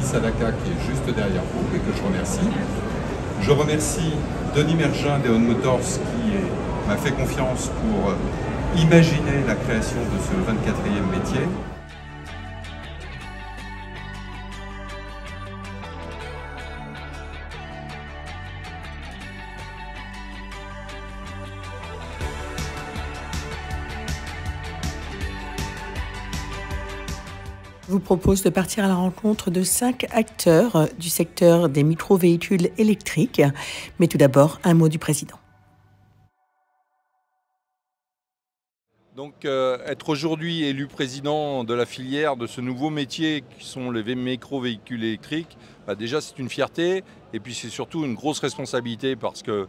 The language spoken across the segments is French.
Sadaka qui est juste derrière vous et que je remercie. Je remercie Denis Mergin d'Eon Motors qui m'a fait confiance pour imaginer la création de ce 24e métier. Je vous propose de partir à la rencontre de 5 acteurs du secteur des micro-véhicules électriques. Mais tout d'abord, un mot du président. Donc être aujourd'hui élu président de la filière de ce nouveau métier qui sont les micro-véhicules électriques, déjà c'est une fierté et puis c'est surtout une grosse responsabilité parce que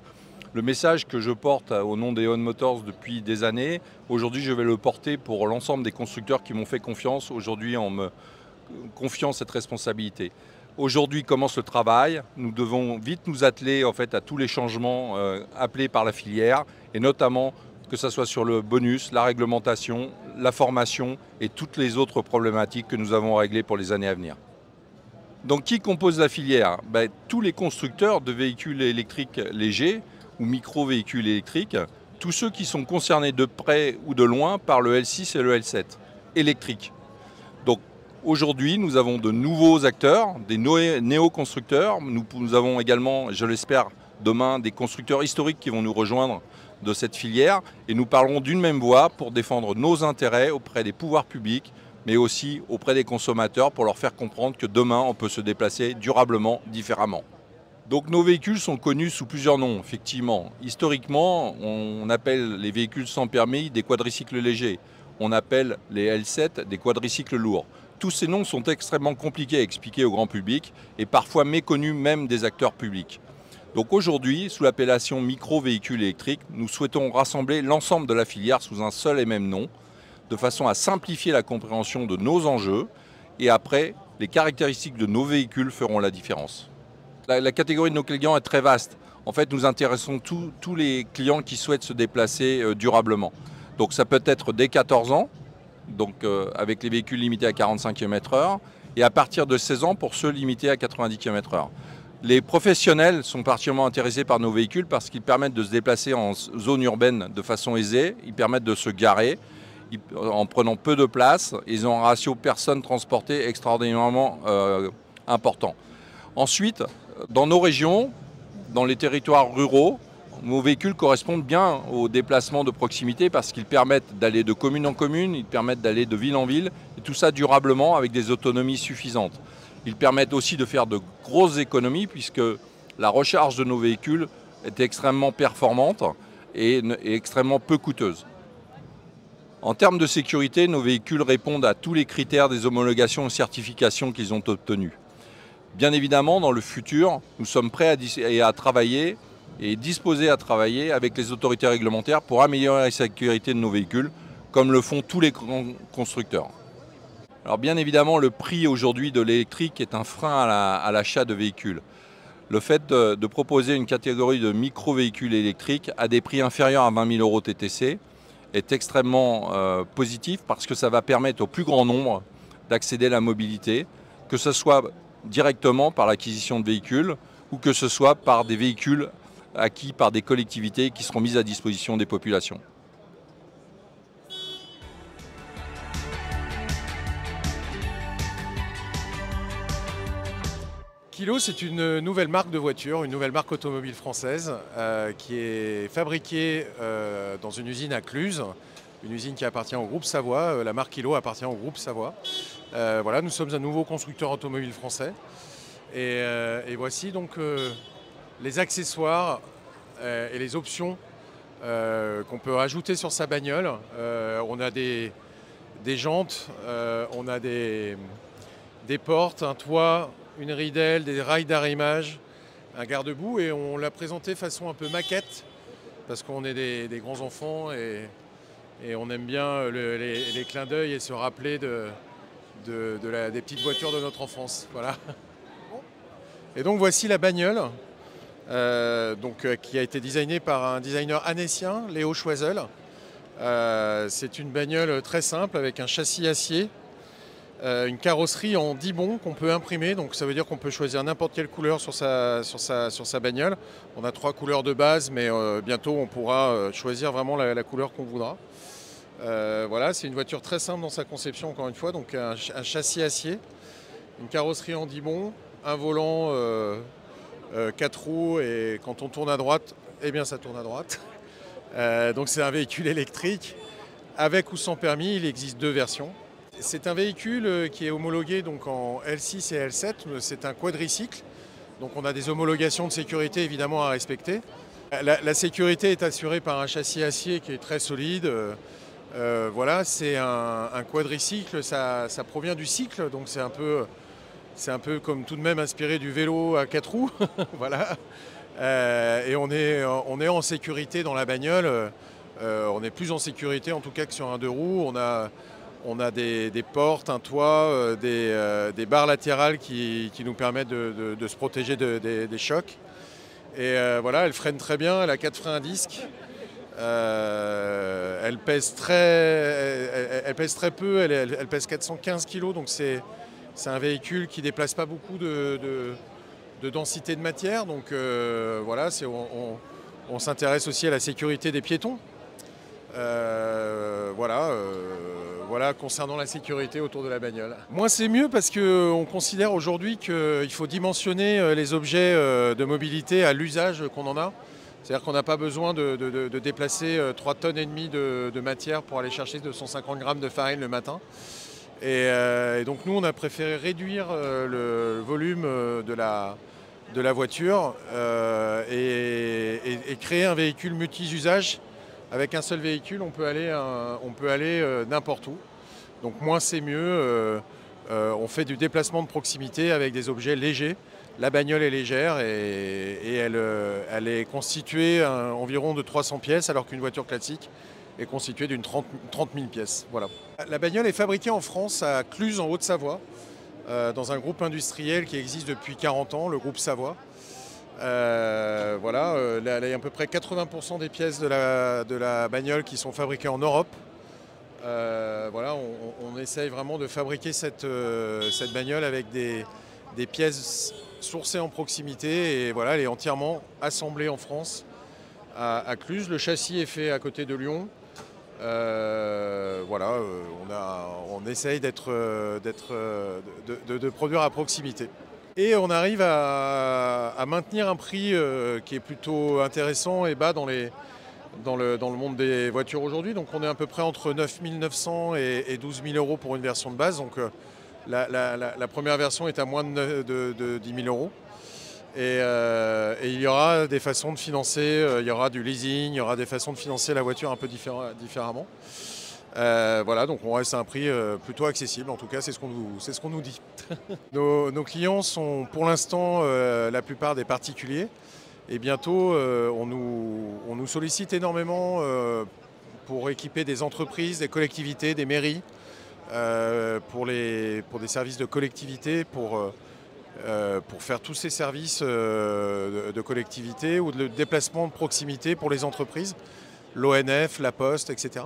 le message que je porte au nom d'Eon Motors depuis des années, aujourd'hui je vais le porter pour l'ensemble des constructeurs qui m'ont fait confiance aujourd'hui en me confiant cette responsabilité. Aujourd'hui commence le travail, nous devons vite nous atteler en fait à tous les changements appelés par la filière et notamment que ce soit sur le bonus, la réglementation, la formation et toutes les autres problématiques que nous avons réglées pour les années à venir. Donc qui compose la filière? Tous les constructeurs de véhicules électriques légers ou micro-véhicules électriques, tous ceux qui sont concernés de près ou de loin par le L6 et le L7 électriques. Donc aujourd'hui, nous avons de nouveaux acteurs, des néo-constructeurs. Nous avons également, je l'espère, demain, des constructeurs historiques qui vont nous rejoindre de cette filière et nous parlerons d'une même voix pour défendre nos intérêts auprès des pouvoirs publics, mais aussi auprès des consommateurs pour leur faire comprendre que demain, on peut se déplacer durablement, différemment. Donc nos véhicules sont connus sous plusieurs noms, effectivement. Historiquement, on appelle les véhicules sans permis des quadricycles légers. On appelle les L7 des quadricycles lourds. Tous ces noms sont extrêmement compliqués à expliquer au grand public et parfois méconnus même des acteurs publics. Donc aujourd'hui, sous l'appellation micro-véhicules électriques, nous souhaitons rassembler l'ensemble de la filière sous un seul et même nom, de façon à simplifier la compréhension de nos enjeux et après, les caractéristiques de nos véhicules feront la différence. La catégorie de nos clients est très vaste. En fait, nous intéressons tous les clients qui souhaitent se déplacer durablement. Donc ça peut être dès 14 ans, donc, avec les véhicules limités à 45 km/h, et à partir de 16 ans pour ceux limités à 90 km/h. Les professionnels sont particulièrement intéressés par nos véhicules parce qu'ils permettent de se déplacer en zone urbaine de façon aisée, ils permettent de se garer en prenant peu de place, ils ont un ratio personnes transportées extraordinairement important. Ensuite, dans nos régions, dans les territoires ruraux, nos véhicules correspondent bien aux déplacements de proximité parce qu'ils permettent d'aller de commune en commune, ils permettent d'aller de ville en ville, et tout ça durablement avec des autonomies suffisantes. Ils permettent aussi de faire de grosses économies puisque la recharge de nos véhicules est extrêmement performante et extrêmement peu coûteuse. En termes de sécurité, nos véhicules répondent à tous les critères des homologations et certifications qu'ils ont obtenues. Bien évidemment, dans le futur, nous sommes prêts à travailler et disposés à travailler avec les autorités réglementaires pour améliorer la sécurité de nos véhicules, comme le font tous les grands constructeurs. Alors bien évidemment, le prix aujourd'hui de l'électrique est un frein à l'achat de véhicules. Le fait de proposer une catégorie de micro-véhicules électriques à des prix inférieurs à 20 000 € TTC est extrêmement positif parce que ça va permettre au plus grand nombre d'accéder à la mobilité, que ce soit directement par l'acquisition de véhicules ou que ce soit par des véhicules acquis par des collectivités qui seront mises à disposition des populations. Kilo, c'est une nouvelle marque de voiture, une nouvelle marque automobile française qui est fabriquée dans une usine à Cluses, une usine qui appartient au groupe Savoie. La marque Kilo appartient au groupe Savoie. Voilà, nous sommes un nouveau constructeur automobile français. Et voici donc les accessoires et les options qu'on peut rajouter sur sa bagnole. On a des jantes, on a des portes, un toit, une ridelle, des rails d'arrimage, un garde-boue, et on l'a présenté façon un peu maquette parce qu'on est des grands enfants et on aime bien les clins d'œil et se rappeler des petites voitures de notre enfance. Voilà. Et donc voici la bagnole qui a été designée par un designer annécien, Léo Choiseul. C'est une bagnole très simple avec un châssis acier une carrosserie en 10 bons qu'on peut imprimer, donc ça veut dire qu'on peut choisir n'importe quelle couleur sur sa bagnole. On a 3 couleurs de base, mais bientôt on pourra choisir vraiment la couleur qu'on voudra. Voilà, c'est une voiture très simple dans sa conception, encore une fois, donc un châssis acier, une carrosserie en 10 bons, un volant 4 roues, et quand on tourne à droite, eh bien ça tourne à droite. Donc c'est un véhicule électrique, avec ou sans permis, il existe 2 versions. C'est un véhicule qui est homologué donc en L6 et L7, c'est un quadricycle, donc on a des homologations de sécurité évidemment à respecter. La sécurité est assurée par un châssis acier qui est très solide. Voilà, c'est un quadricycle, ça provient du cycle, donc c'est un peu comme tout de même inspiré du vélo à 4 roues. Voilà. Et on est en sécurité dans la bagnole, on est plus en sécurité en tout cas que sur un 2 roues. On a des portes, un toit, des barres latérales qui nous permettent de se protéger des chocs. Et voilà, elle freine très bien, elle a 4 freins à disque. Elle pèse très peu, elle pèse 415 kg, donc c'est un véhicule qui ne déplace pas beaucoup de densité de matière. Donc voilà, on s'intéresse aussi à la sécurité des piétons. Voilà, concernant la sécurité autour de la bagnole. Moins c'est mieux parce qu'on considère aujourd'hui qu'il faut dimensionner les objets de mobilité à l'usage qu'on en a. C'est-à-dire qu'on n'a pas besoin de déplacer 3,5 tonnes de matière pour aller chercher 250 grammes de farine le matin. Et donc nous, on a préféré réduire le volume de la voiture et créer un véhicule multi-usage. Avec un seul véhicule, on peut aller n'importe où. Donc moins c'est mieux. On fait du déplacement de proximité avec des objets légers. La bagnole est légère et elle est constituée environ de 300 pièces, alors qu'une voiture classique est constituée d'une 30 000 pièces. Voilà. La bagnole est fabriquée en France, à Cluses, en Haute-Savoie, dans un groupe industriel qui existe depuis 40 ans, le groupe Savoie. Voilà, il y a à peu près 80% des pièces de la bagnole qui sont fabriquées en Europe. Voilà, on essaye vraiment de fabriquer cette bagnole avec des pièces sourcées en proximité, et voilà, elle est entièrement assemblée en France à Cluses. Le châssis est fait à côté de Lyon. Voilà, on essaye de produire à proximité. Et on arrive à maintenir un prix qui est plutôt intéressant et bas dans le monde des voitures aujourd'hui. Donc on est à peu près entre 9 900 et 12 000 euros pour une version de base. Donc la première version est à moins de 10 000 euros. Et il y aura des façons de financer, il y aura du leasing, il y aura des façons de financer la voiture un peu différemment. Voilà, donc on reste à un prix plutôt accessible, en tout cas c'est ce qu'on nous dit. Nos clients sont pour l'instant la plupart des particuliers, et bientôt on nous sollicite énormément pour équiper des entreprises, des collectivités, des mairies, pour des services de collectivité, pour faire tous ces services de collectivité ou de déplacement de proximité pour les entreprises, l'ONF, la Poste, etc.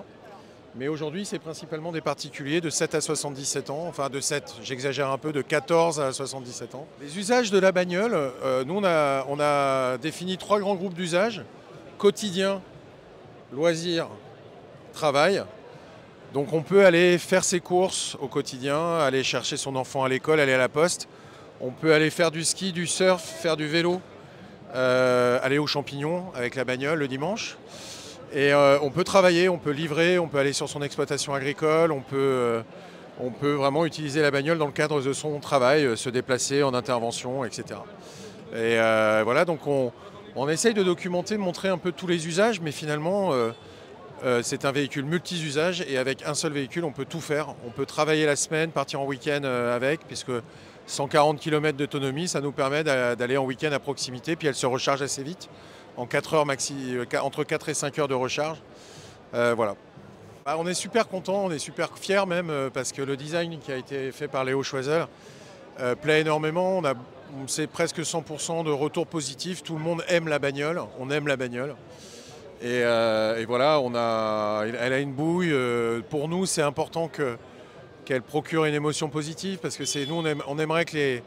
Mais aujourd'hui, c'est principalement des particuliers de 7 à 77 ans, enfin de 7, j'exagère un peu, de 14 à 77 ans. Les usages de la bagnole, nous on a défini 3 grands groupes d'usages: quotidien, loisirs, travail. Donc on peut aller faire ses courses au quotidien, aller chercher son enfant à l'école, aller à la poste. On peut aller faire du ski, du surf, faire du vélo, aller aux champignons avec la bagnole le dimanche. Et on peut travailler, on peut livrer, on peut aller sur son exploitation agricole, on peut vraiment utiliser la bagnole dans le cadre de son travail, se déplacer en intervention, etc. Et voilà, donc on essaye de documenter, de montrer un peu tous les usages, mais finalement c'est un véhicule multi-usage, et avec un seul véhicule on peut tout faire. On peut travailler la semaine, partir en week-end avec, puisque 140 km d'autonomie, ça nous permet d'aller en week-end à proximité, puis elle se recharge assez vite. En 4 heures entre 4 et 5 heures de recharge. Voilà. On est super contents, on est super fiers même, parce que le design qui a été fait par Léo Schweitzer plaît énormément. C'est presque 100% de retour positif. Tout le monde aime la bagnole, on aime la bagnole. Et voilà, elle a une bouille. Pour nous, c'est important qu'elle procure une émotion positive, parce que nous on aimerait que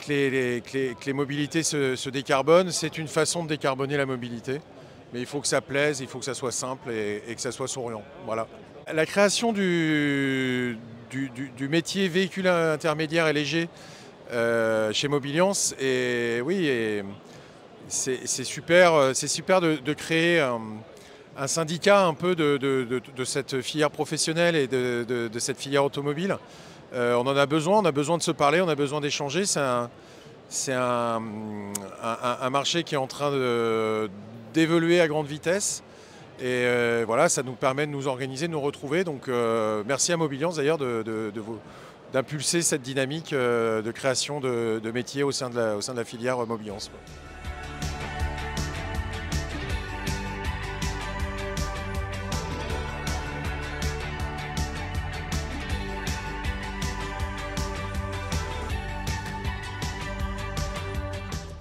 les mobilités se décarbonent. C'est une façon de décarboner la mobilité, mais il faut que ça plaise, il faut que ça soit simple et que ça soit souriant. Voilà. La création du métier véhicule intermédiaire et léger chez Mobiliance, c'est super de créer un syndicat un peu de cette filière professionnelle et de cette filière automobile. On en a besoin de se parler, on a besoin d'échanger. C'est un marché qui est en train d'évoluer à grande vitesse. Et voilà, ça nous permet de nous organiser, de nous retrouver. Donc merci à Mobiliance d'ailleurs d'impulser cette dynamique de création de métiers au sein de la filière Mobiliance.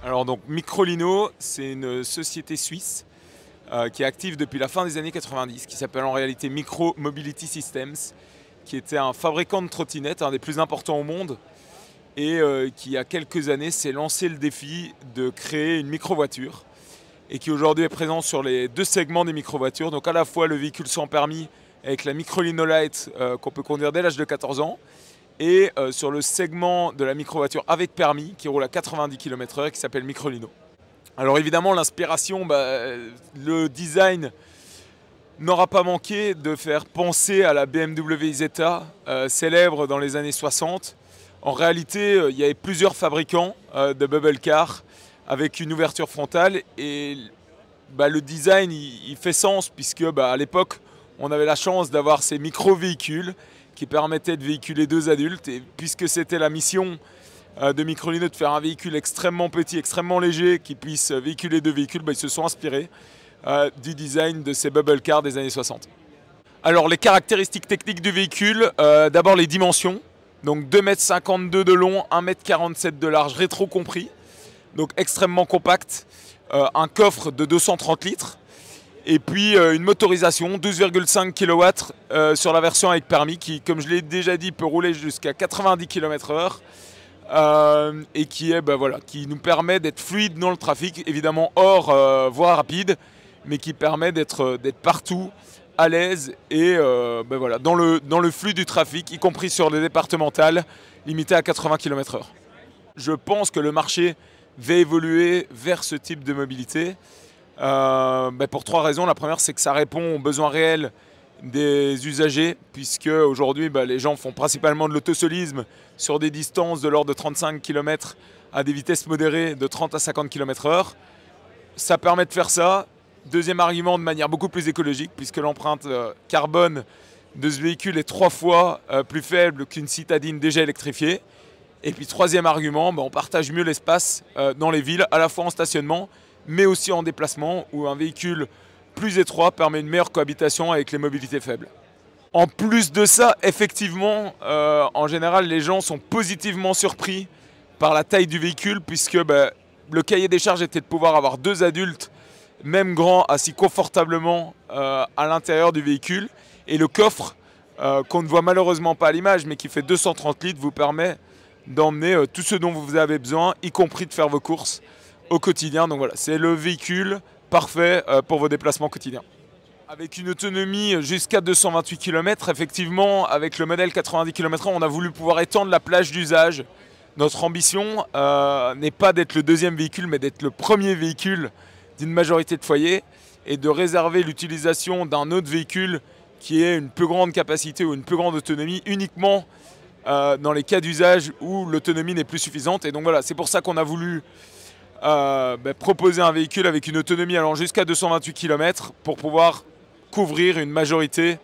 Alors donc Microlino, c'est une société suisse qui est active depuis la fin des années 90, qui s'appelle en réalité Micro Mobility Systems, qui était un fabricant de trottinettes, un des plus importants au monde, et qui il y a quelques années s'est lancé le défi de créer une micro-voiture, et qui aujourd'hui est présent sur les deux segments des micro-voitures, donc à la fois le véhicule sans permis avec la Microlino Light qu'on peut conduire dès l'âge de 14 ans, et sur le segment de la micro-voiture avec permis qui roule à 90 km/h qui s'appelle Microlino. Alors évidemment l'inspiration, le design n'aura pas manqué de faire penser à la BMW Isetta, célèbre dans les années 60. En réalité, il y avait plusieurs fabricants de bubble car avec une ouverture frontale et le design il fait sens puisque à l'époque on avait la chance d'avoir ces micro-véhicules qui permettait de véhiculer deux adultes. Et puisque c'était la mission de Microlino de faire un véhicule extrêmement petit, extrêmement léger, qui puisse véhiculer deux véhicules, ils se sont inspirés du design de ces bubble cars des années 60. Alors les caractéristiques techniques du véhicule, d'abord les dimensions. Donc 2,52 m de long, 1,47 m de large, rétro compris. Donc extrêmement compact. Un coffre de 230 litres. Et puis une motorisation 12,5 kW sur la version avec permis qui, comme je l'ai déjà dit, peut rouler jusqu'à 90 km/h et qui nous permet d'être fluide dans le trafic, évidemment hors voie rapide, mais qui permet d'être partout à l'aise et dans le flux du trafic, y compris sur les départementales, limité à 80 km/h. Je pense que le marché va évoluer vers ce type de mobilité. Pour trois raisons. La première, c'est que ça répond aux besoins réels des usagers, puisque aujourd'hui les gens font principalement de l'autosolisme sur des distances de l'ordre de 35 km à des vitesses modérées de 30 à 50 km/h. Ça permet de faire ça. Deuxième argument, de manière beaucoup plus écologique, puisque l'empreinte carbone de ce véhicule est 3 fois plus faible qu'une citadine déjà électrifiée. Et puis troisième argument, on partage mieux l'espace dans les villes, à la fois en stationnement, mais aussi en déplacement, où un véhicule plus étroit permet une meilleure cohabitation avec les mobilités faibles. En plus de ça, effectivement, en général, les gens sont positivement surpris par la taille du véhicule, puisque le cahier des charges était de pouvoir avoir deux adultes, même grands, assis confortablement à l'intérieur du véhicule. Et le coffre, qu'on ne voit malheureusement pas à l'image, mais qui fait 230 litres, vous permet d'emmener tout ce dont vous avez besoin, y compris de faire vos courses au quotidien. Donc voilà, c'est le véhicule parfait pour vos déplacements quotidiens. Avec une autonomie jusqu'à 228 km, effectivement, avec le modèle 90 km/h, on a voulu pouvoir étendre la plage d'usage. Notre ambition n'est pas d'être le deuxième véhicule, mais d'être le premier véhicule d'une majorité de foyers et de réserver l'utilisation d'un autre véhicule qui ait une plus grande capacité ou une plus grande autonomie uniquement dans les cas d'usage où l'autonomie n'est plus suffisante. Et donc voilà, c'est pour ça qu'on a voulu proposer un véhicule avec une autonomie allant jusqu'à 228 km pour pouvoir couvrir une majorité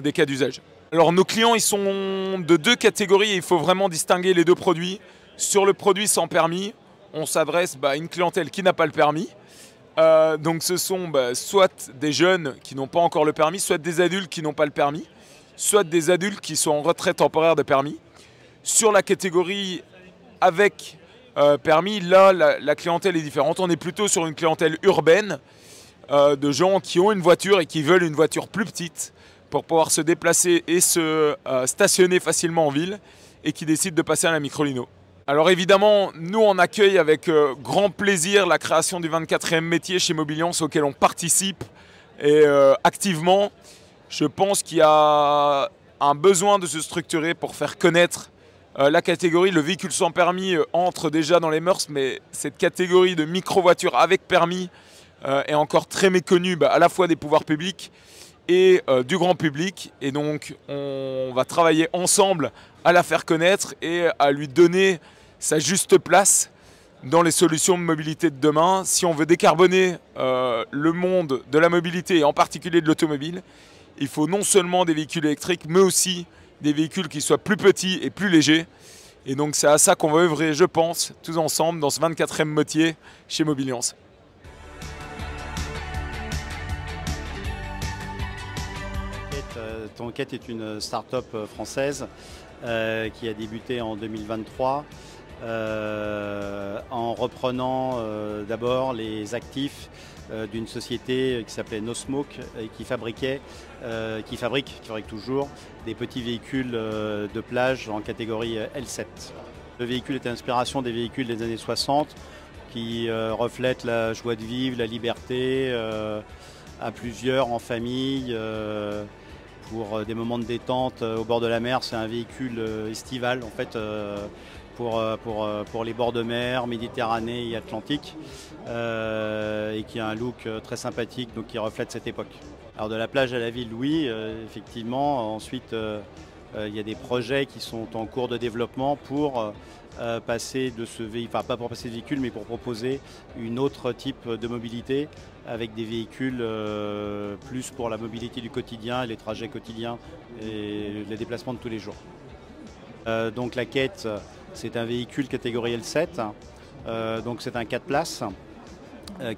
des cas d'usage. Alors nos clients, ils sont de deux catégories et il faut vraiment distinguer les deux produits. Sur le produit sans permis, on s'adresse à une clientèle qui n'a pas le permis. Donc ce sont soit des jeunes qui n'ont pas encore le permis, soit des adultes qui n'ont pas le permis, soit des adultes qui sont en retrait temporaire de permis. Sur la catégorie avec permis, là la clientèle est différente. On est plutôt sur une clientèle urbaine de gens qui ont une voiture et qui veulent une voiture plus petite pour pouvoir se déplacer et se stationner facilement en ville et qui décident de passer à la microlino. Alors évidemment, nous on accueille avec grand plaisir la création du 24e métier chez Mobiliance auquel on participe et activement. Je pense qu'il y a un besoin de se structurer pour faire connaître la catégorie. Le véhicule sans permis entre déjà dans les mœurs, mais cette catégorie de micro-voiture avec permis est encore très méconnue à la fois des pouvoirs publics et du grand public. Et donc on va travailler ensemble à la faire connaître et à lui donner sa juste place dans les solutions de mobilité de demain. Si on veut décarboner le monde de la mobilité et en particulier de l'automobile, il faut non seulement des véhicules électriques mais aussi des véhicules qui soient plus petits et plus légers. Et donc c'est à ça qu'on va œuvrer, je pense, tous ensemble dans ce 24e métier chez Mobiliance. Tonquête est une start-up française qui a débuté en 2023 en reprenant d'abord les actifs d'une société qui s'appelait No Smoke et qui fabrique toujours des petits véhicules de plage en catégorie L7. Le véhicule est l'inspiration des véhicules des années 60 qui reflètent la joie de vivre, la liberté à plusieurs, en famille. Pour des moments de détente au bord de la mer, c'est un véhicule estival en fait pour les bords de mer, Méditerranée et Atlantique et qui a un look très sympathique, donc qui reflète cette époque. Alors de la plage à la ville, oui, effectivement. Ensuite, il y a des projets qui sont en cours de développement pour passer de ce véhicule, enfin pas pour passer de véhicule, mais pour proposer une autre type de mobilité avec des véhicules plus pour la mobilité du quotidien, les trajets quotidiens et les déplacements de tous les jours. Donc la Quête, c'est un véhicule catégorie L7, donc c'est un 4 places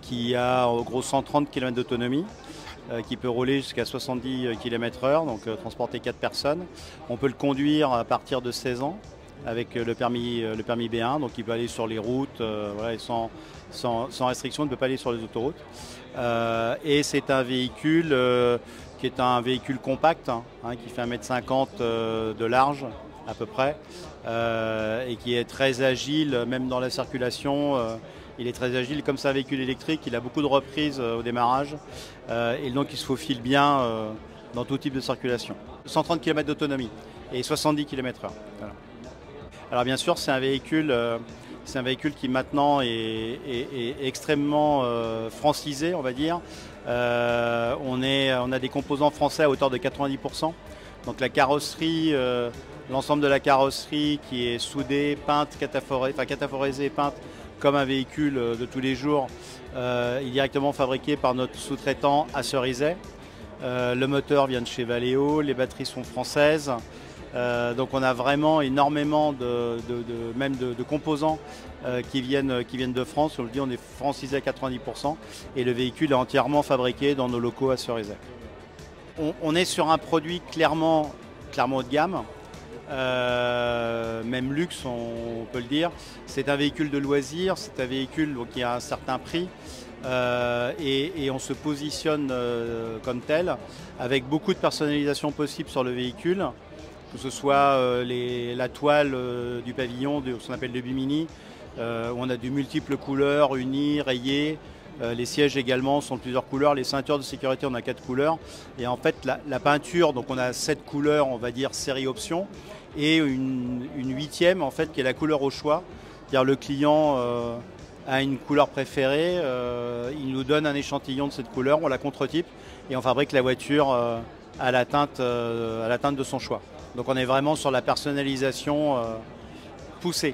qui a en gros 130 km d'autonomie, qui peut rouler jusqu'à 70 km/h, donc transporter 4 personnes. On peut le conduire à partir de 16 ans avec le permis B1, donc il peut aller sur les routes voilà, et sans restriction, il ne peut pas aller sur les autoroutes. Et c'est un véhicule qui est un véhicule compact, qui fait 1,50 m de large à peu près, et qui est très agile, même dans la circulation. Il est très agile, comme c'est un véhicule électrique, il a beaucoup de reprises au démarrage, et donc il se faufile bien dans tout type de circulation. 130 km d'autonomie et 70 km/h. Voilà. Alors bien sûr, c'est un véhicule qui maintenant est extrêmement francisé, on va dire. On a des composants français à hauteur de 90%. Donc la carrosserie, l'ensemble de la carrosserie qui est soudée, peinte, cataphorisée et peinte comme un véhicule de tous les jours, est directement fabriqué par notre sous-traitant à Cerizay. Le moteur vient de chez Valeo, les batteries sont françaises. Donc on a vraiment énormément de composants qui viennent de France. On le dit, on est francisé à 90% et le véhicule est entièrement fabriqué dans nos locaux à Cerizay. On est sur un produit clairement haut de gamme, même luxe on peut le dire. C'est un véhicule de loisir, c'est un véhicule qui a un certain prix. Et on se positionne comme tel avec beaucoup de personnalisation possible sur le véhicule, que ce soit la toile du pavillon, ce qu'on appelle le bimini, où on a de multiples couleurs, unies, rayées. Les sièges également sont de plusieurs couleurs, les ceintures de sécurité on a 4 couleurs. Et en fait la peinture, donc on a 7 couleurs, on va dire série option, et une 8e en fait qui est la couleur au choix. C'est-à-dire le client a une couleur préférée, il nous donne un échantillon de cette couleur, on la contre-type et on fabrique la voiture à la teinte de son choix. Donc on est vraiment sur la personnalisation poussée.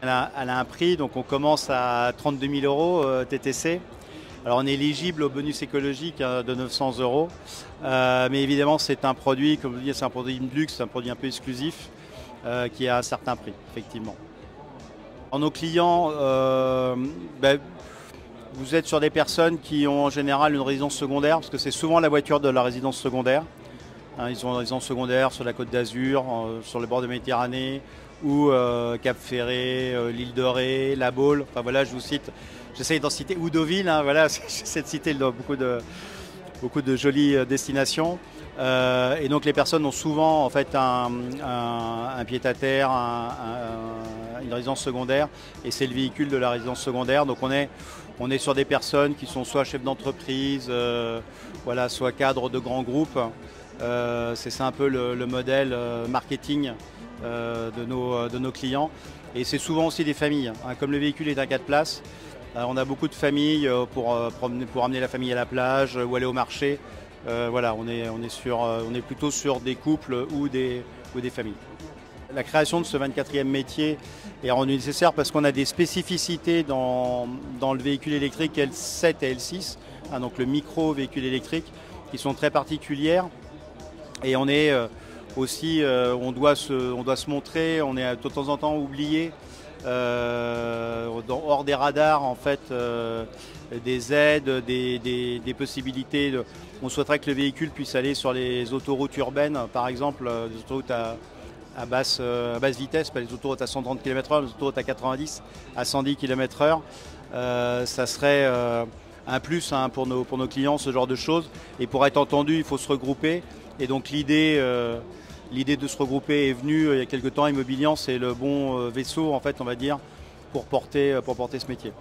Elle a un prix, donc on commence à 32 000 € TTC. Alors on est éligible au bonus écologique de 900 €, mais évidemment c'est un produit, comme je vous dis, c'est un produit de luxe, c'est un produit un peu exclusif qui a un certain prix, effectivement. Alors, nos clients, vous êtes sur des personnes qui ont en général une résidence secondaire, parce que c'est souvent la voiture de la résidence secondaire. Ils ont une résidence secondaire sur la Côte d'Azur, sur le bord de Méditerranée, ou Cap Ferré, l'île de Ré, La Baule. Enfin voilà, je vous cite, j'essaye d'en citer, ou Deauville, voilà, j'essaie de citer beaucoup de jolies destinations. Et donc les personnes ont souvent en fait un pied-à-terre, une résidence secondaire, et c'est le véhicule de la résidence secondaire. Donc on est sur des personnes qui sont soit chefs d'entreprise, voilà, soit cadres de grands groupes. C'est un peu le modèle marketing de nos clients. Et c'est souvent aussi des familles. Comme le véhicule est à 4 places, on a beaucoup de familles pour amener la famille à la plage ou aller au marché. Voilà, on est plutôt sur des couples ou des familles. La création de ce 24e métier est rendue nécessaire parce qu'on a des spécificités dans le véhicule électrique L7 et L6, donc le micro-véhicule électrique, qui sont très particulières. Et on est aussi, on doit se montrer, on est de temps en temps oublié, hors des radars en fait, des aides, des possibilités. On souhaiterait que le véhicule puisse aller sur les autoroutes urbaines, par exemple, les autoroutes à basse vitesse, pas les autoroutes à 130 km/h, les autoroutes à 90, à 110 km/h. Ça serait un plus pour nos clients, ce genre de choses. Et pour être entendu, il faut se regrouper. Et donc l'idée de se regrouper est venue il y a quelques temps. Immobilian, c'est le bon vaisseau, en fait, on va dire, pour porter ce métier.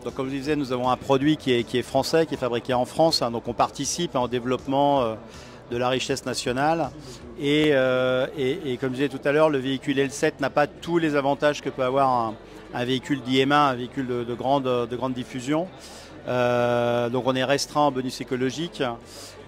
Donc, comme je disais, nous avons un produit qui est français, qui est fabriqué en France. Donc on participe au développement de la richesse nationale. Et comme je disais tout à l'heure, le véhicule L7 n'a pas tous les avantages que peut avoir un véhicule d'IM1, un véhicule de grande diffusion. Donc on est restreint en bonus écologique.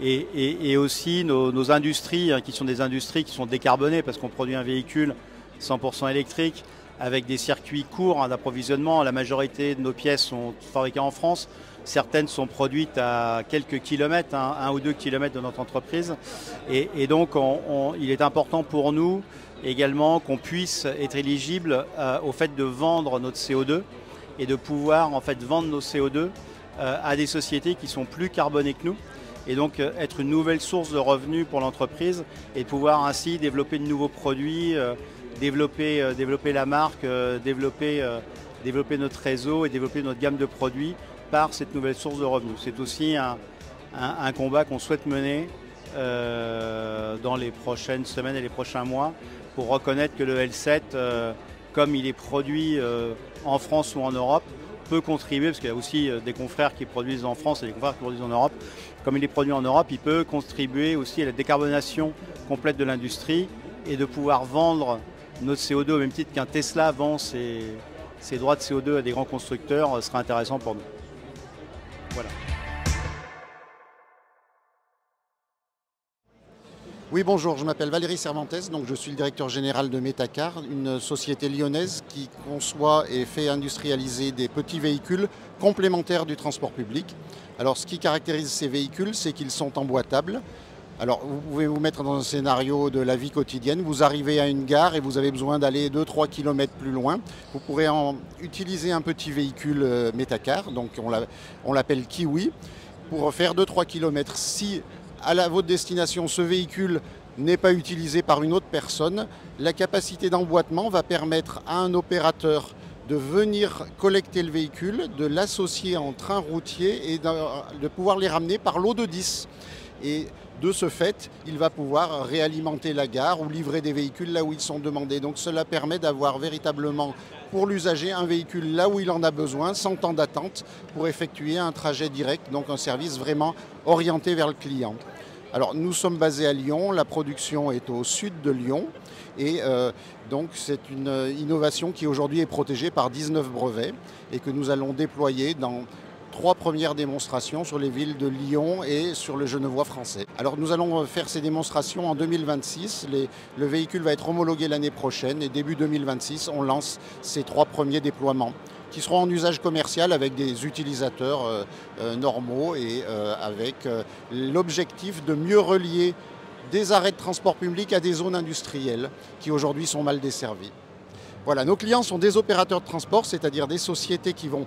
Et aussi nos industries, qui sont des industries qui sont décarbonées parce qu'on produit un véhicule 100% électrique avec des circuits courts d'approvisionnement. La majorité de nos pièces sont fabriquées en France. Certaines sont produites à quelques kilomètres, 1 ou 2 kilomètres de notre entreprise. Et donc il est important pour nous également qu'on puisse être éligible au fait de vendre notre CO2 et de pouvoir en fait vendre nos CO2 à des sociétés qui sont plus carbonées que nous. Et donc être une nouvelle source de revenus pour l'entreprise et pouvoir ainsi développer de nouveaux produits, développer la marque, développer notre réseau et développer notre gamme de produits par cette nouvelle source de revenus. C'est aussi un combat qu'on souhaite mener dans les prochaines semaines et les prochains mois pour reconnaître que le L7, comme il est produit en France ou en Europe, peut contribuer, parce qu'il y a aussi des confrères qui produisent en France et des confrères qui produisent en Europe. Comme il est produit en Europe, il peut contribuer aussi à la décarbonation complète de l'industrie et de pouvoir vendre notre CO2 au même titre qu'un Tesla vend ses droits de CO2 à des grands constructeurs, sera intéressant pour nous. Voilà. Oui, bonjour, je m'appelle Valérie Cervantes, donc je suis le directeur général de Metacar, une société lyonnaise qui conçoit et fait industrialiser des petits véhicules complémentaires du transport public. Alors, ce qui caractérise ces véhicules, c'est qu'ils sont emboîtables. Alors, vous pouvez vous mettre dans un scénario de la vie quotidienne. Vous arrivez à une gare et vous avez besoin d'aller 2-3 km plus loin. Vous pourrez utiliser un petit véhicule Metacar, donc on l'appelle Kiwi, pour faire 2-3 km. Si à votre destination, ce véhicule n'est pas utilisé par une autre personne, la capacité d'emboîtement va permettre à un opérateur de venir collecter le véhicule, de l'associer en train routier et de pouvoir les ramener par lot de 10. Et de ce fait, il va pouvoir réalimenter la gare ou livrer des véhicules là où ils sont demandés. Donc cela permet d'avoir véritablement pour l'usager un véhicule là où il en a besoin, sans temps d'attente, pour effectuer un trajet direct, donc un service vraiment orienté vers le client. Alors nous sommes basés à Lyon, la production est au sud de Lyon et donc c'est une innovation qui aujourd'hui est protégée par 19 brevets et que nous allons déployer dans 3 premières démonstrations sur les villes de Lyon et sur le Genevois français. Alors nous allons faire ces démonstrations en 2026. Le véhicule va être homologué l'année prochaine et début 2026, on lance ces 3 premiers déploiements qui seront en usage commercial avec des utilisateurs normaux et avec l'objectif de mieux relier des arrêts de transport public à des zones industrielles qui aujourd'hui sont mal desservies. Voilà, nos clients sont des opérateurs de transport, c'est-à-dire des sociétés qui vont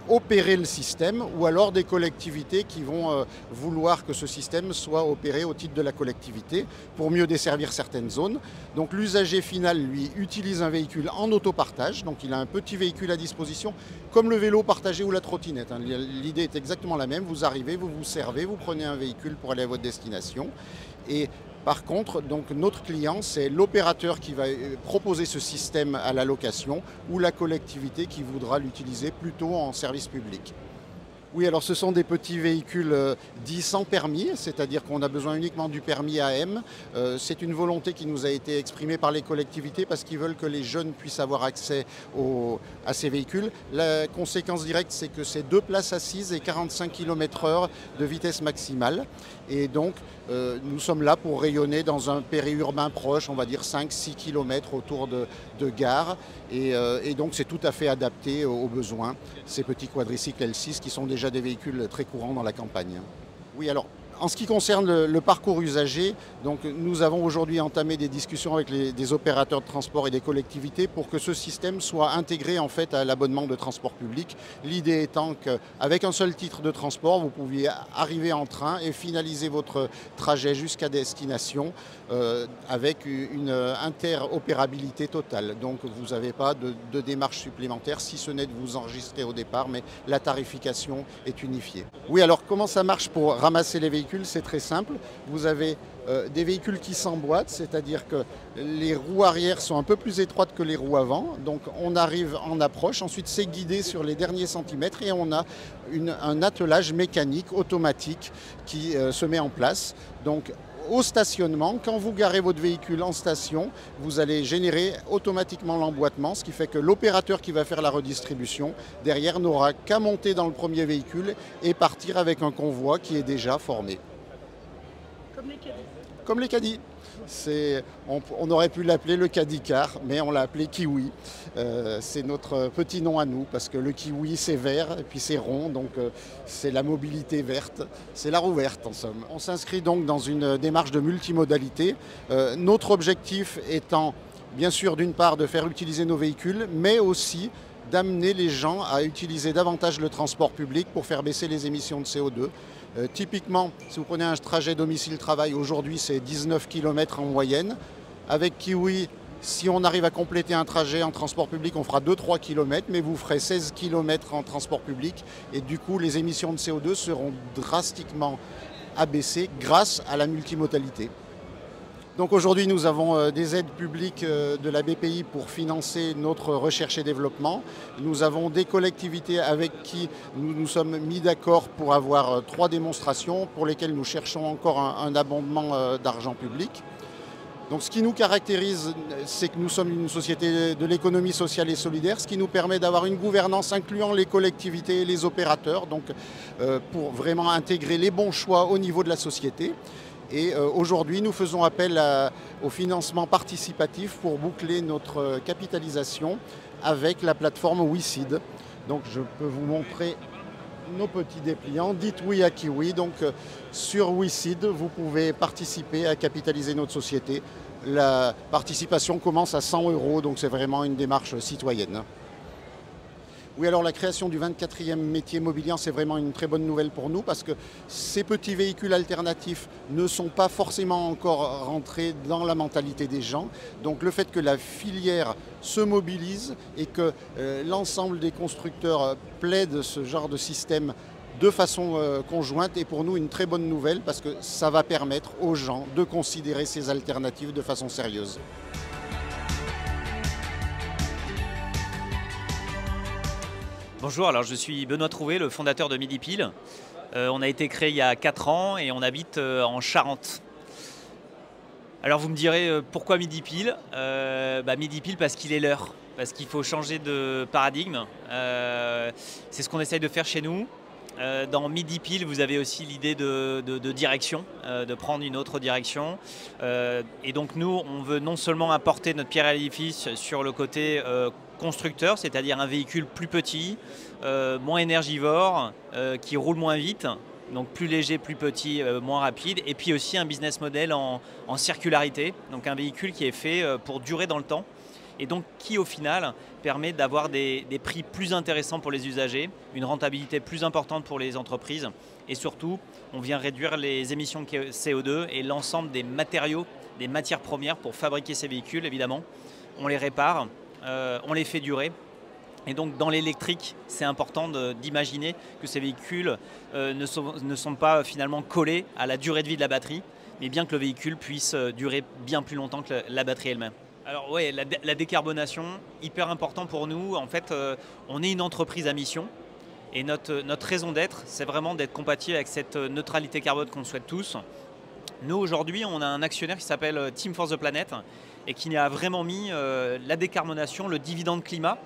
opérer le système ou alors des collectivités qui vont vouloir que ce système soit opéré au titre de la collectivité pour mieux desservir certaines zones. Donc l'usager final, lui, utilise un véhicule en autopartage, donc il a un petit véhicule à disposition comme le vélo partagé ou la trottinette. L'idée est exactement la même, vous arrivez, vous vous servez, vous prenez un véhicule pour aller à votre destination Et par contre, donc, notre client, c'est l'opérateur qui va proposer ce système à la location ou la collectivité qui voudra l'utiliser plutôt en service public. Oui, alors ce sont des petits véhicules dits sans permis, c'est-à-dire qu'on a besoin uniquement du permis AM. C'est une volonté qui nous a été exprimée par les collectivités parce qu'ils veulent que les jeunes puissent avoir accès à ces véhicules. La conséquence directe, c'est que c'est 2 places assises et 45 km/h de vitesse maximale. Et donc, nous sommes là pour rayonner dans un périurbain proche, on va dire 5-6 km autour de gares. Et donc, c'est tout à fait adapté aux besoins, ces petits quadricycles L6 qui sont déjà des véhicules très courants dans la campagne. Oui, alors, en ce qui concerne le parcours usager, donc nous avons aujourd'hui entamé des discussions avec des opérateurs de transport et des collectivités pour que ce système soit intégré en fait à l'abonnement de transport public. L'idée étant qu'avec un seul titre de transport, vous pouviez arriver en train et finaliser votre trajet jusqu'à destination avec une interopérabilité totale. Donc vous n'avez pas de démarche supplémentaire, si ce n'est de vous enregistrer au départ, mais la tarification est unifiée. Oui, alors comment ça marche pour ramasser les véhicules? C'est très simple. Vous avez des véhicules qui s'emboîtent, c'est-à-dire que les roues arrière sont un peu plus étroites que les roues avant. Donc on arrive en approche, ensuite c'est guidé sur les derniers centimètres et on a un attelage mécanique automatique qui se met en place. Donc au stationnement, quand vous garez votre véhicule en station, vous allez générer automatiquement l'emboîtement, ce qui fait que l'opérateur qui va faire la redistribution, derrière, n'aura qu'à monter dans le premier véhicule et partir avec un convoi qui est déjà formé. Comme les caddies. Comme les caddies. On aurait pu l'appeler le caddie car, mais on l'a appelé Kiwi. C'est notre petit nom à nous, parce que le Kiwi c'est vert et puis c'est rond, donc c'est la mobilité verte, c'est la roue verte en somme. On s'inscrit donc dans une démarche de multimodalité. Notre objectif étant bien sûr d'une part de faire utiliser nos véhicules, mais aussi d'amener les gens à utiliser davantage le transport public pour faire baisser les émissions de CO2. Typiquement, si vous prenez un trajet domicile-travail, aujourd'hui c'est 19 km en moyenne. Avec Kiwi, si on arrive à compléter un trajet en transport public, on fera 2-3 km, mais vous ferez 16 km en transport public. Et du coup, les émissions de CO2 seront drastiquement abaissées grâce à la multimodalité. Donc aujourd'hui, nous avons des aides publiques de la BPI pour financer notre recherche et développement. Nous avons des collectivités avec qui nous nous sommes mis d'accord pour avoir 3 démonstrations pour lesquelles nous cherchons encore un abondement d'argent public. Donc ce qui nous caractérise, c'est que nous sommes une société de l'économie sociale et solidaire, ce qui nous permet d'avoir une gouvernance incluant les collectivités et les opérateurs, donc pour vraiment intégrer les bons choix au niveau de la société. Et aujourd'hui, nous faisons appel au financement participatif pour boucler notre capitalisation avec la plateforme WeSeed. Donc je peux vous montrer nos petits dépliants. Dites oui à Kiwi. Donc sur WeSeed, vous pouvez participer à capitaliser notre société. La participation commence à 100 €, donc c'est vraiment une démarche citoyenne. Oui, alors la création du 24e métier mobilier, c'est vraiment une très bonne nouvelle pour nous parce que ces petits véhicules alternatifs ne sont pas forcément encore rentrés dans la mentalité des gens. Donc le fait que la filière se mobilise et que l'ensemble des constructeurs plaident ce genre de système de façon conjointe est pour nous une très bonne nouvelle parce que ça va permettre aux gens de considérer ces alternatives de façon sérieuse. Bonjour, alors je suis Benoît Trouvé, le fondateur de Midi Pile. On a été créé il y a 4 ans et on habite en Charente. Alors vous me direz pourquoi Midi Pile? Midi Pile parce qu'il est l'heure, parce qu'il faut changer de paradigme. C'est ce qu'on essaye de faire chez nous. Dans Midi Pile, vous avez aussi l'idée de direction, de prendre une autre direction. Et donc nous, on veut non seulement apporter notre pierre à l'édifice sur le côté constructeur, c'est-à-dire un véhicule plus petit, moins énergivore, qui roule moins vite, donc plus léger, plus petit, moins rapide, et puis aussi un business model en circularité, donc un véhicule qui est fait pour durer dans le temps, et donc qui au final permet d'avoir des prix plus intéressants pour les usagers, une rentabilité plus importante pour les entreprises, et surtout on vient réduire les émissions de CO2 et l'ensemble des matériaux, des matières premières pour fabriquer ces véhicules. Évidemment, on les répare, on les fait durer. Et donc dans l'électrique, c'est important d'imaginer que ces véhicules ne sont pas finalement collés à la durée de vie de la batterie, mais bien que le véhicule puisse durer bien plus longtemps que la batterie elle-même. Alors oui, la décarbonation, hyper important pour nous. En fait, on est une entreprise à mission et notre raison d'être, c'est vraiment d'être compatible avec cette neutralité carbone qu'on souhaite tous. Nous, aujourd'hui, on a un actionnaire qui s'appelle Team for the Planet et qui a vraiment mis la décarbonation, le dividende climat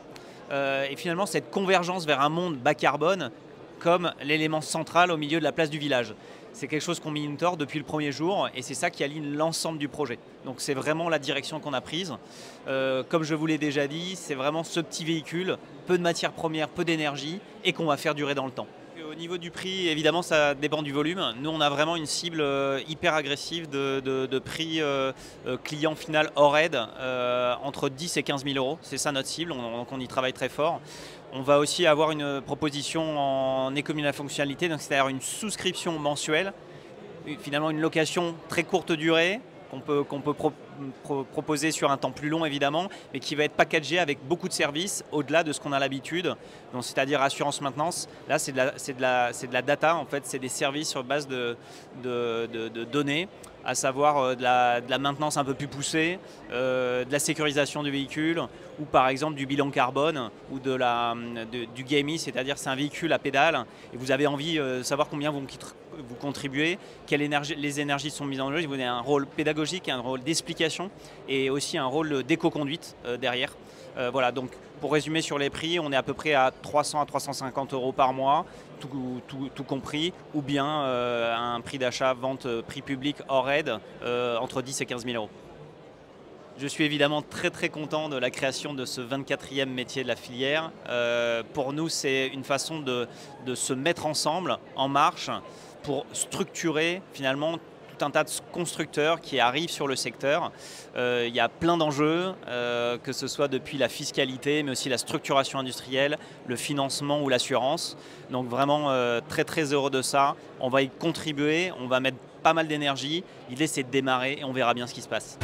et finalement cette convergence vers un monde bas carbone comme l'élément central au milieu de la place du village. C'est quelque chose qu'on monitor depuis le premier jour et c'est ça qui aligne l'ensemble du projet. Donc c'est vraiment la direction qu'on a prise. Comme je vous l'ai déjà dit, c'est vraiment ce petit véhicule, peu de matières premières, peu d'énergie et qu'on va faire durer dans le temps. Au niveau du prix, évidemment, ça dépend du volume. Nous, on a vraiment une cible hyper agressive de prix client final hors aide, entre 10 et 15 000 euros. C'est ça notre cible, donc on y travaille très fort. On va aussi avoir une proposition en économie de la fonctionnalité, c'est-à-dire une souscription mensuelle, finalement une location très courte durée, qu'on peut proposer sur un temps plus long évidemment, mais qui va être packagé avec beaucoup de services au-delà de ce qu'on a l'habitude, c'est-à-dire assurance maintenance. Là c'est de la data, en fait c'est des services sur base de données, à savoir de la maintenance un peu plus poussée, de la sécurisation du véhicule, ou par exemple du bilan carbone, ou du GAMI, c'est-à-dire c'est un véhicule à pédale, et vous avez envie de savoir combien vous contribuez, les énergies sont mises en jeu, vous avez un rôle pédagogique, un rôle d'explication, et aussi un rôle d'éco-conduite derrière. Voilà, donc pour résumer sur les prix, on est à peu près à 300 à 350 euros par mois, tout compris, ou bien un prix d'achat, vente, prix public hors aide, entre 10 et 15 000 euros. Je suis évidemment très très content de la création de ce 24e métier de la filière. Pour nous, c'est une façon de se mettre ensemble, en marche, pour structurer finalement tout un tas de constructeurs qui arrivent sur le secteur. Il y a plein d'enjeux, que ce soit depuis la fiscalité, mais aussi la structuration industrielle, le financement ou l'assurance. Donc vraiment très très heureux de ça. On va y contribuer, on va mettre pas mal d'énergie. L'idée c'est de démarrer et on verra bien ce qui se passe.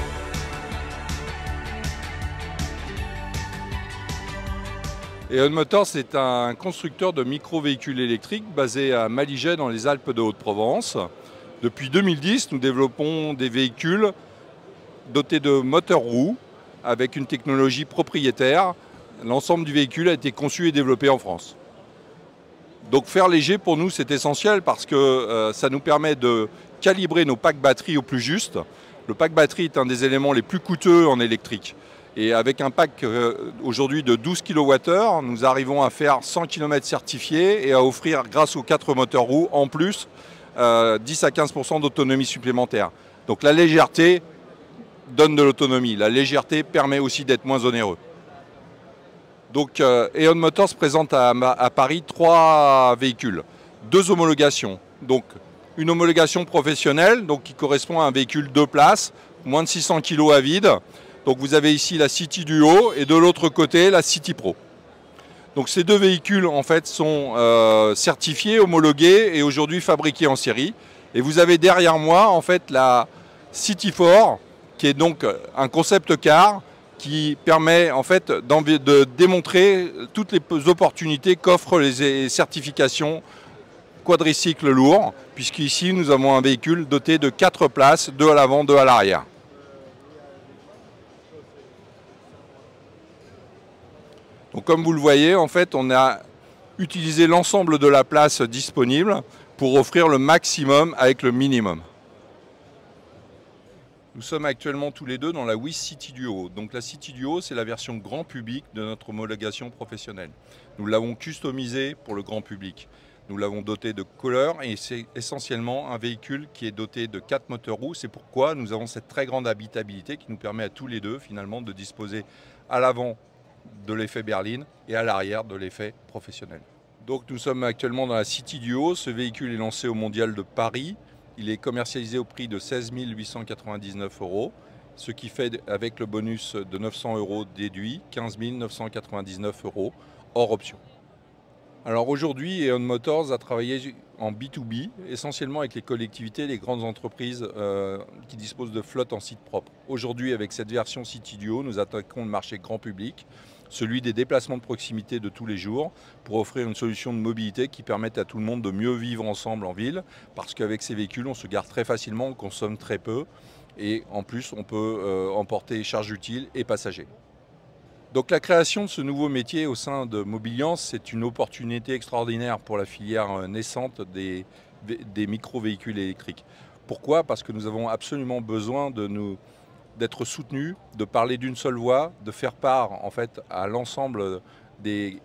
E.ON Motors est un constructeur de micro-véhicules électriques basé à Malijai dans les Alpes de Haute-Provence. Depuis 2010, nous développons des véhicules dotés de moteurs roues avec une technologie propriétaire. L'ensemble du véhicule a été conçu et développé en France. Donc faire léger pour nous c'est essentiel parce que ça nous permet de calibrer nos packs batteries au plus juste. Le pack batterie est un des éléments les plus coûteux en électrique. Et avec un pack aujourd'hui de 12 kWh, nous arrivons à faire 100 km certifiés et à offrir, grâce aux 4 moteurs roues, en plus 10 à 15% d'autonomie supplémentaire. Donc la légèreté donne de l'autonomie. La légèreté permet aussi d'être moins onéreux. Donc E.ON Motors présente à Paris 3 véhicules, 2 homologations. Donc une homologation professionnelle donc, qui correspond à un véhicule 2 places, moins de 600 kg à vide. Donc vous avez ici la City Duo et de l'autre côté la City Pro. Donc ces 2 véhicules en fait sont certifiés, homologués et aujourd'hui fabriqués en série. Et vous avez derrière moi en fait la City 4 qui est donc un concept car qui permet en fait de démontrer toutes les opportunités qu'offrent les certifications quadricycle lourd, puisqu'ici nous avons un véhicule doté de 4 places, 2 à l'avant, 2 à l'arrière. Donc comme vous le voyez, en fait, on a utilisé l'ensemble de la place disponible pour offrir le maximum avec le minimum. Nous sommes actuellement tous les deux dans la WIS City Duo. Donc la City Duo, c'est la version grand public de notre homologation professionnelle. Nous l'avons customisée pour le grand public. Nous l'avons doté de couleurs et c'est essentiellement un véhicule qui est doté de 4 moteurs roues. C'est pourquoi nous avons cette très grande habitabilité qui nous permet à tous les deux finalement de disposer à l'avant de l'effet berline et à l'arrière de l'effet professionnel. Donc nous sommes actuellement dans la City Duo. Ce véhicule est lancé au Mondial de Paris. Il est commercialisé au prix de 16 899 €, ce qui fait avec le bonus de 900 € déduit 15 999 € hors option. Alors aujourd'hui, E.ON Motors a travaillé en B2B, essentiellement avec les collectivités, les grandes entreprises qui disposent de flottes en site propre. Aujourd'hui, avec cette version City Duo, nous attaquons le marché grand public, celui des déplacements de proximité de tous les jours, pour offrir une solution de mobilité qui permette à tout le monde de mieux vivre ensemble en ville, parce qu'avec ces véhicules, on se gare très facilement, on consomme très peu, et en plus, on peut emporter charges utiles et passagers. Donc la création de ce nouveau métier au sein de Mobiliance, c'est une opportunité extraordinaire pour la filière naissante des micro-véhicules électriques. Pourquoi? Parce que nous avons absolument besoin d'être soutenus, de parler d'une seule voix, de faire part en fait à l'ensemble des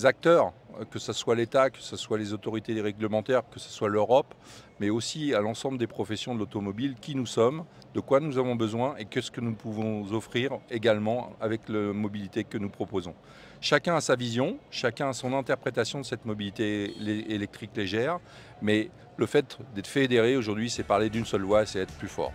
acteurs, que ce soit l'État, que ce soit les autorités réglementaires, que ce soit l'Europe, mais aussi à l'ensemble des professions de l'automobile, qui nous sommes, de quoi nous avons besoin et qu'est-ce que nous pouvons offrir également avec la mobilité que nous proposons. Chacun a sa vision, chacun a son interprétation de cette mobilité électrique légère, mais le fait d'être fédéré aujourd'hui, c'est parler d'une seule voix, c'est être plus fort.